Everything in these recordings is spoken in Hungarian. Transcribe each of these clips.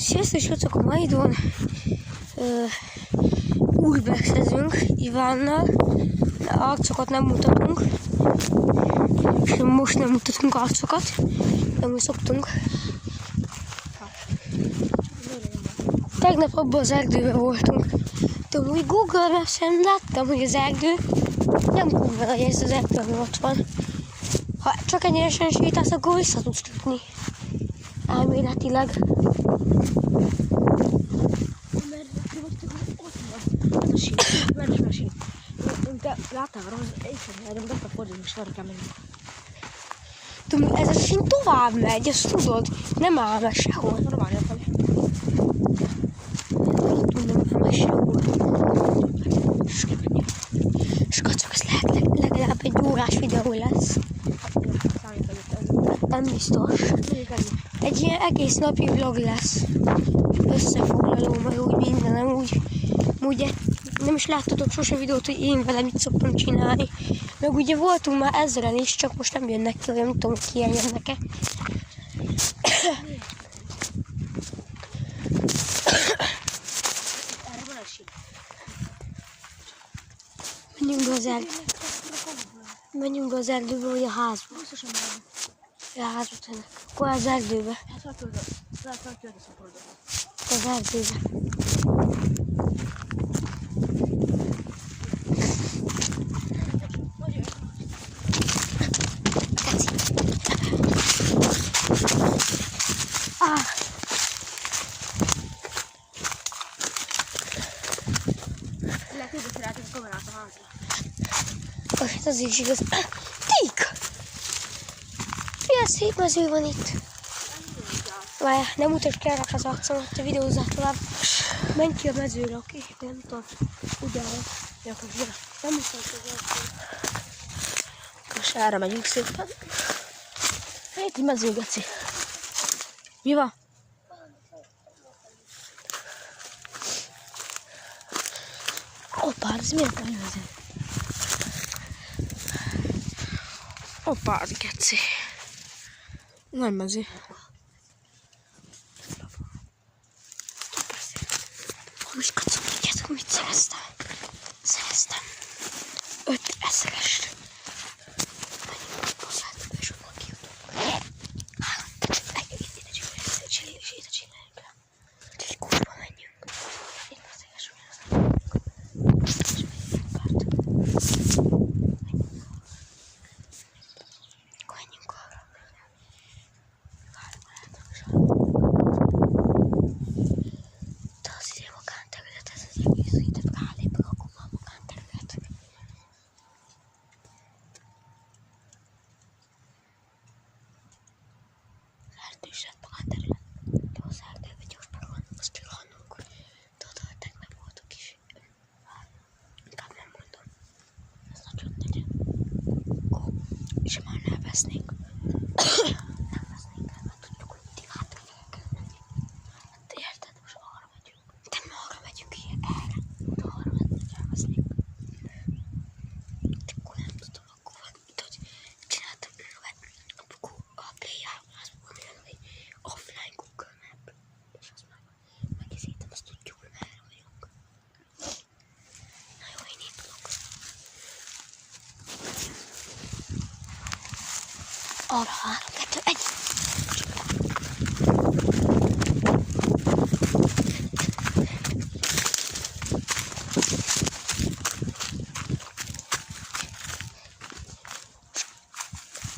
Sziasztok, srácok! A mai időn urbexezünk Ivánnal, arcokat nem mutatunk, és most nem mutatunk arcokat, de mi szoktunk. Tegnap abban az erdőben voltunk, de úgy Google Maps-en láttam, hogy az erdő nem kurva nagy, ez az erdő, ami ott van. Ha csak egyenesen sétálsz, akkor vissza tudsz jutni. Elméletileg. Láttál az egyszerűen, de fordulni is arra kell menni. De ez a sín tovább megy, ezt tudod? Nem áll meg sehol. Normálni a felé. Nem áll meg sehol. És kacok, ez legalább egy órás videó lesz. Nem biztos. Egy ilyen egész napi vlog lesz. Összefoglaló, majd úgy mindenem, úgy nem is láttatok sose videót, hogy én vele mit szoktam csinálni. Meg ugye voltunk már ezeren is, csak most nem jönnek ki, nem tudom, hogy ki jönnek-e. Menjünk be az erdőbe, vagy a házba. A házba tennek. Akkor az erdőbe. Az erdőbe. Az is igaz. Tík! Milyen szép mező van itt. Várjál, nem mutasd ki ennek az arcomat, te videózzál tovább. Menj ki a mezőre, oké? Nem tudom. Úgy áll. Nem mutasd az arcomat. Most erre megyünk szépen. Itt egy mező, geci. Mi van? Hoppá, ez miért nem mező? Hoppá, az geci. Nagy mező. Most kacok, tudjátok, mit szereztem? Szereztem 5000-est. Menjünk a bazárt, és onnan kijutunk. Ide csináljuk le. Egy kurva menjünk. Itt bazárs, mi az nem. És menjünk párt. Akkor menjünk arra. De az ide magánterület, ez az egész, ide rálébb rakom a magánterület. Erdős lett magánterület. De az erdőben gyorsban rohanunk, azt rohanunk. Tudod, hogy tegnap voltunk is. Inkább nem mondom. Ez nagyon nagy. És már nem vesznénk. Nem vesznénk el, mert tudjuk, hogy mindig hátra kell menni. Hát érted, most arra megyünk. De mi arra megyünk ilyen erre. De arra elvesznénk. De akkor nem tudom, akkor tudod, csináltam a Play-3-házból, ami jön, hogy offline Google Map. És azt megkészítem, azt tudjuk, hogy merre vagyunk. Na jó, én indulok. Arra 3, 2, 1.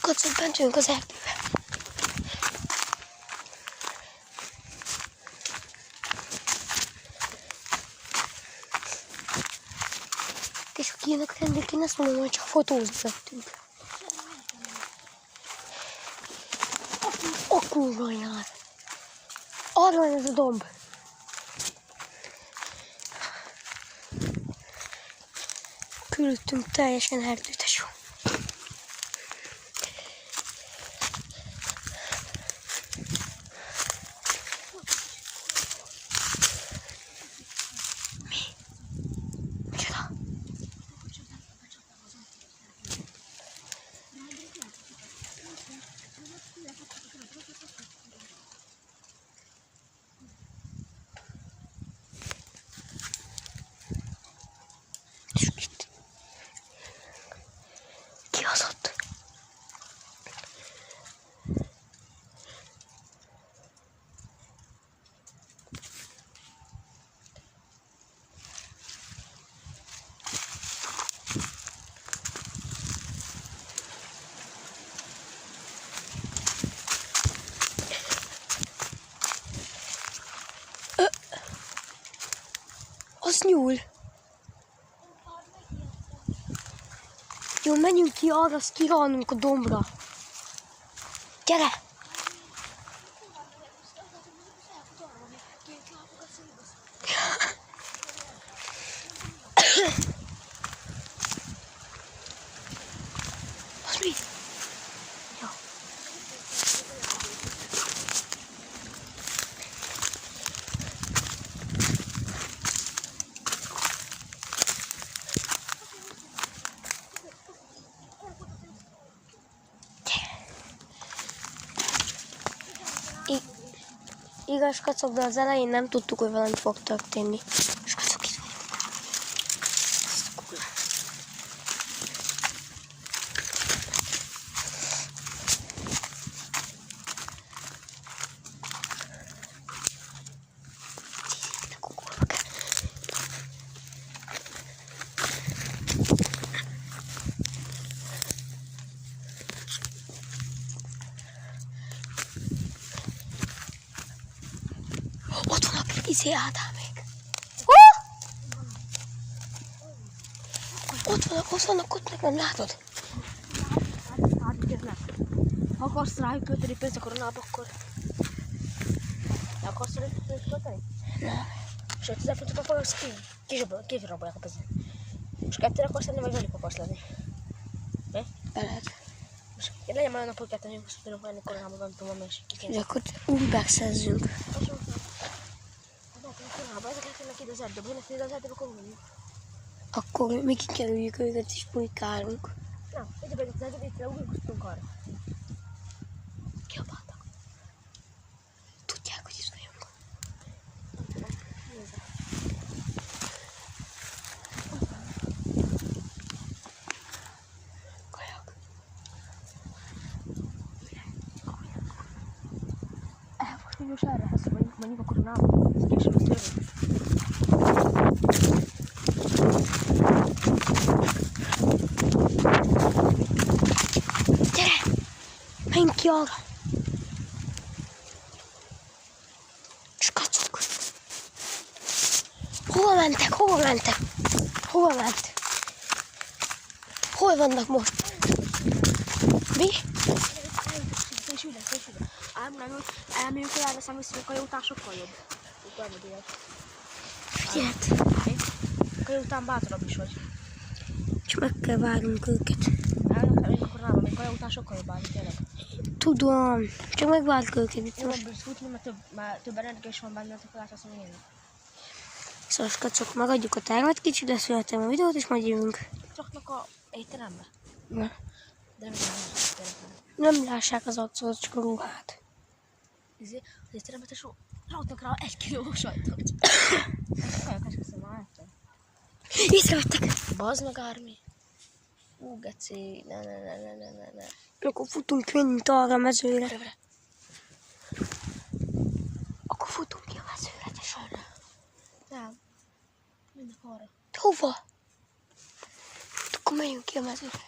Kacok, bent vagyunk az erdőbe. És ha kijönnek rendőrök, én azt mondom, hogy csak fotózni vettünk. A kurva jár. Arra van ez a domb. Körülöttünk teljesen erdőtesó. Mi? Micsoda? Az nyúl. Jó, menjünk ki arra, azt kihalnunk a dombra. Gyere! Az mi? Jó. Igaz, kacok, de az elején nem tudtuk, hogy valami fog történni. És kacok, itt vagyunk. Azt a kurva. Itt a kukurva kell. Ott van a Ádámék. Ott vannak, ott nem látod? Ha akarsz rájuk költeni pénzt a koronába, akkor... Akarsz rájuk pénzt költeni? Nem. És 5000 fontot akarsz kizsrabolják a pénzt. És kettőre akarsz lenni, vagy velük akarsz lenni? Mi? Veled. És legyen már olyan nap, hogy ketten jönk, azt tudunk menni koronába, nem tudom, és ki De akkor úgy megszerzünk. Ezek lehetnek ide az erdőbe, jönnek ide az erdőbe, akkor mondjuk. Akkor mi kikerüljük őket és pulikálunk. Na, ide bejött az erdőbe, itt leugunk arra. Kiabáltak. Tudják, hogy itt vagyunk. Kajak. Most mi most erre lesz, menjünk a koronába. Ez később történik. Gyere! Menjünk ki arra! És kacok! Hova mentek? Hova mentek? Hova ment? Hol vannak most? Mi? Elmegyünk, hogy elveszem vissza, hogy a kajó után sokkal jobb. Figyeld! A kajó után bátrabb is vagy. És meg kell várnunk őket. Elmegyünk a koronába, még a kajó után sokkal jobb állni, tényleg. Tudom, csak megvárjuk őket itt Jó, most. van bősz futni, mert több energia is van benne, akkor láthatsz, hogy én. Szóval kacok, megadjuk a termet, kicsit leszületem a videót, és majd jövünk. Csaknak a étterembe. Na. De nem. Nem lássák az arcot, csak a ruhát. Az étterembe te raknak rá 1 kiló sajtot. Kajakas köszönöm, már láttam. Észrevettek! Bazd meg, Ármi. Geci, ne. Akkor futunk mint arra a mezőre. Akkor futunk ki a mezőre, te sorra. Nem. Mennek arra. De hova? Akkor menjünk ki a mezőre.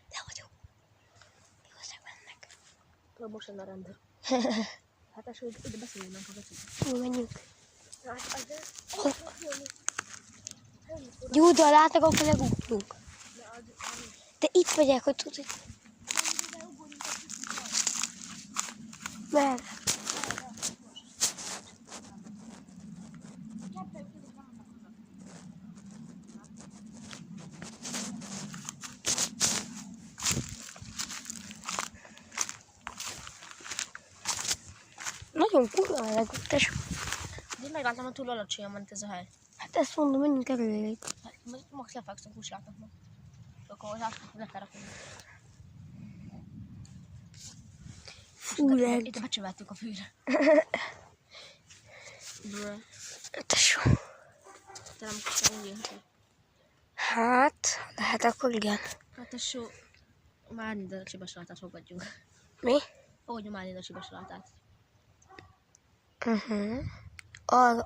De vagyok. Igazság mennek. Tudod, most lenne a rendőr. Hát első, ide beszéljünk, ha beszéljünk. Jó, menjünk. Jó, de ha látnak, akkor legugrunk. De itt vagyok, hogy tudod. Merre? Nagyon kurva meleg, tesó. De én megláttam, hogy túl alacsonyan ment ez a hely. Hát ezt mondom, menjünk előrébb. Hát, max lefekszem, kussátok meg. Akkor le kell rakni. Fú, lehet. Itt becsövettük a fűre. Tesó. Te nem kell úgy jönteni. Hát, lehet akkor igen. Hát tesó, már ide a csibasalátát fogadjunk. Mi? Fogadjunk már ide a csibasalátát.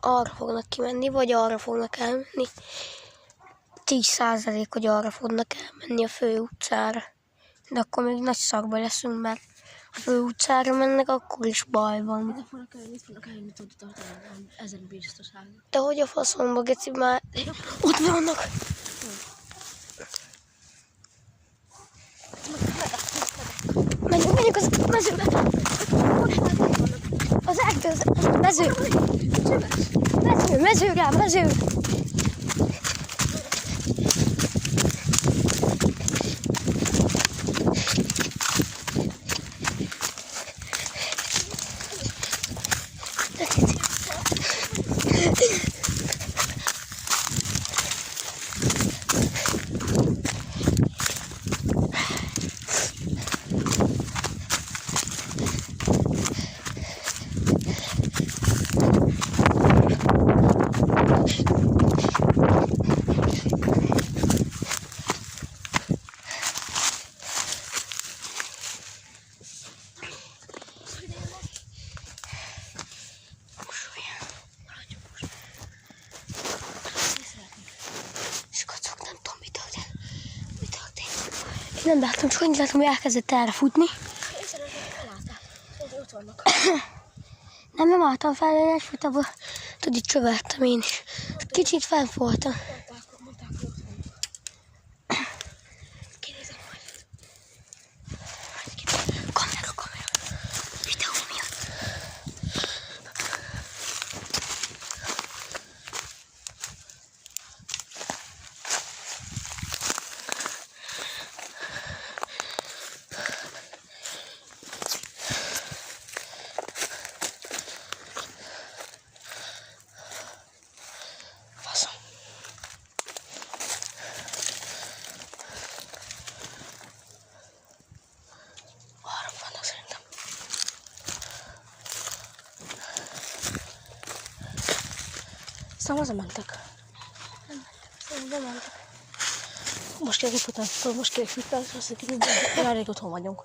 Arra fognak kimenni, vagy arra fognak elmenni. 10%, hogy arra fognak elmenni a fő utcára. De akkor még nagy szarba leszünk, mert a főutcára mennek, akkor is baj van. Itt fognak eljönni, tudod, ezen biztosan. De hogy a faszomba, geci, már... Ott vannak! Menjünk az mezőbe! Az erdő, az mező! Mező! Nem láttam, csak annyit láttam, hogy elkezdett erre futni. Ott vannak. Nem álltam fel, én egyfajtában, tudod, itt csövertem én is. Kicsit fenn voltam. Mondták, hogy ott vannak. Kinézem majd. Kamera. Videó miatt. Faszom. Arra vannak szerintem. Aztán hazamentek. Nem mentek. Most kell kifutni, most kell kifutni, azt mondjuk, hogy elég otthon vagyunk.